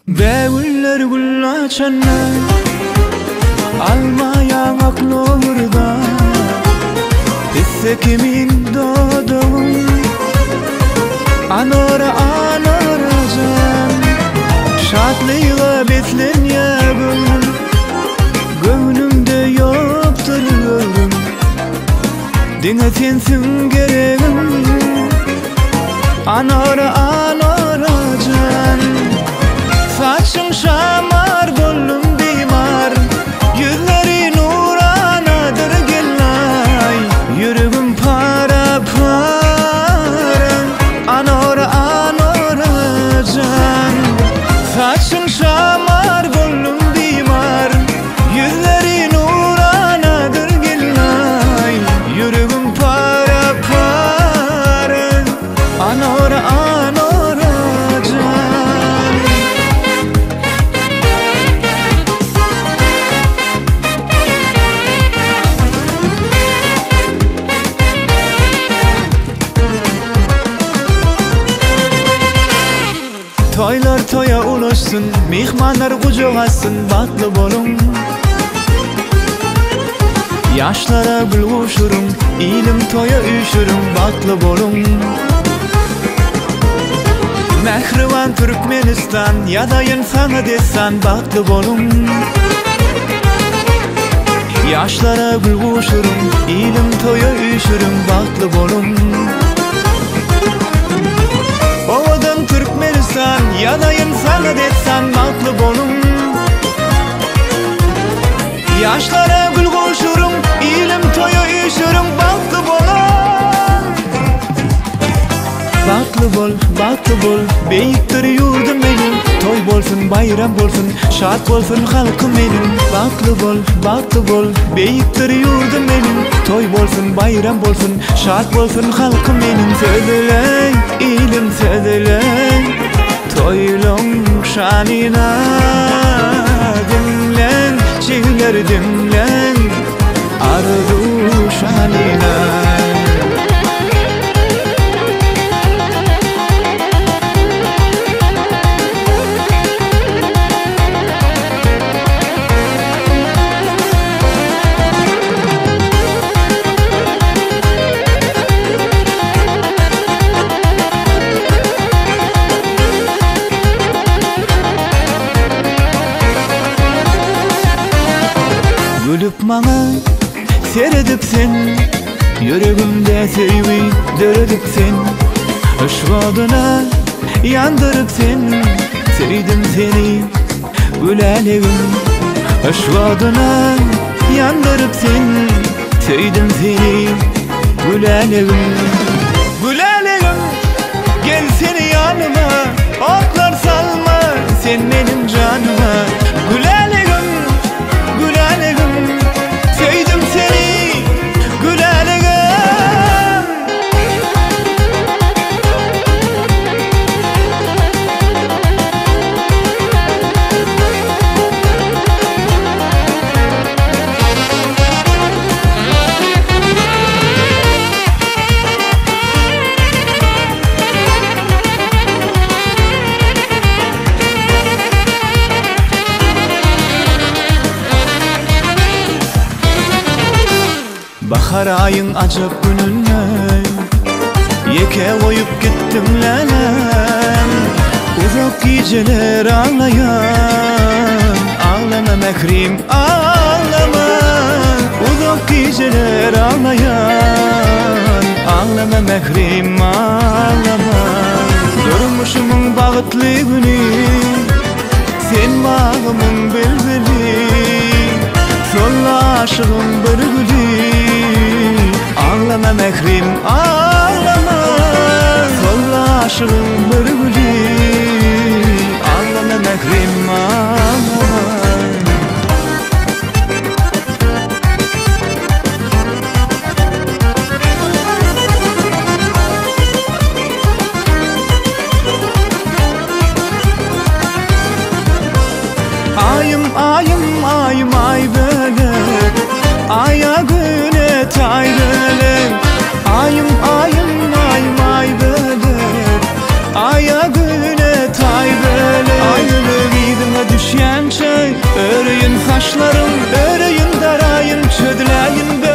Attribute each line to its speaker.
Speaker 1: Bägüller gül açanna almayan aklı orada kimin doğdum anora can şadlıyla betlenye gül gönlümde yoktur yorum dine sensin gereğim anora can saçın şamar bollum bimar yüzleri nuranadır gelay yüreğim para anora can saçın şamar bollum bimar yüzleri nuranadır gelay yüreğim para anora Toylar toya ulaşsın, mihmanlar kucağasın, batlı bolun yaşlara gül koşurum, ilim toya üşürüm, batlı bolun Mehrivan Türkmenistan, yadayın sana desan, batlı bolun yaşlara gül koşurum, ilim toya üşürüm, batlı bolun Ovadan Türkmenistan, yadayın sana detsan matlı bolum yaşlara gül koşurum, ilim toya üşürüm, batlı bolum batlı bol, beyiktir yurdum benim toy bolsun, bayram bolsun, şad bolsun halkım benim batlı bol, beyiktir yurdum benim toy bolsun, bayram bolsun, şad bolsun halkım benim söyley, ilim söyley toylum şanina dimlen, çiğler dimlen ardu şanina Gülüp bana seyredip sen yüreğimde sevgi döredip sen ışığına yandırıp sen sevdim seni gülelim ışığına yandırıp sen sevdim seni gülelim gel seni yanıma oklar salma sen benim canıma gülelim sevdim seni gülelim Bahar ayın acap gününe yeke koyup gittim lalam uzak geceler ağlayan ağlama mehrim ağlama uzak geceler ağlayan ağlama mehrim ağlama durmuşumun bağıtlı günü sen bağımın bülbülü solla aşığım bir gülü ağlama mehrim ağlama solla aşığım bir gülü ağlama mehrim ağlama ayım ay böyle aya güne tay böyle ayım ay böyle aya güne düşýänçe öreýin haşlarym, öreýin darayın, çödüläýin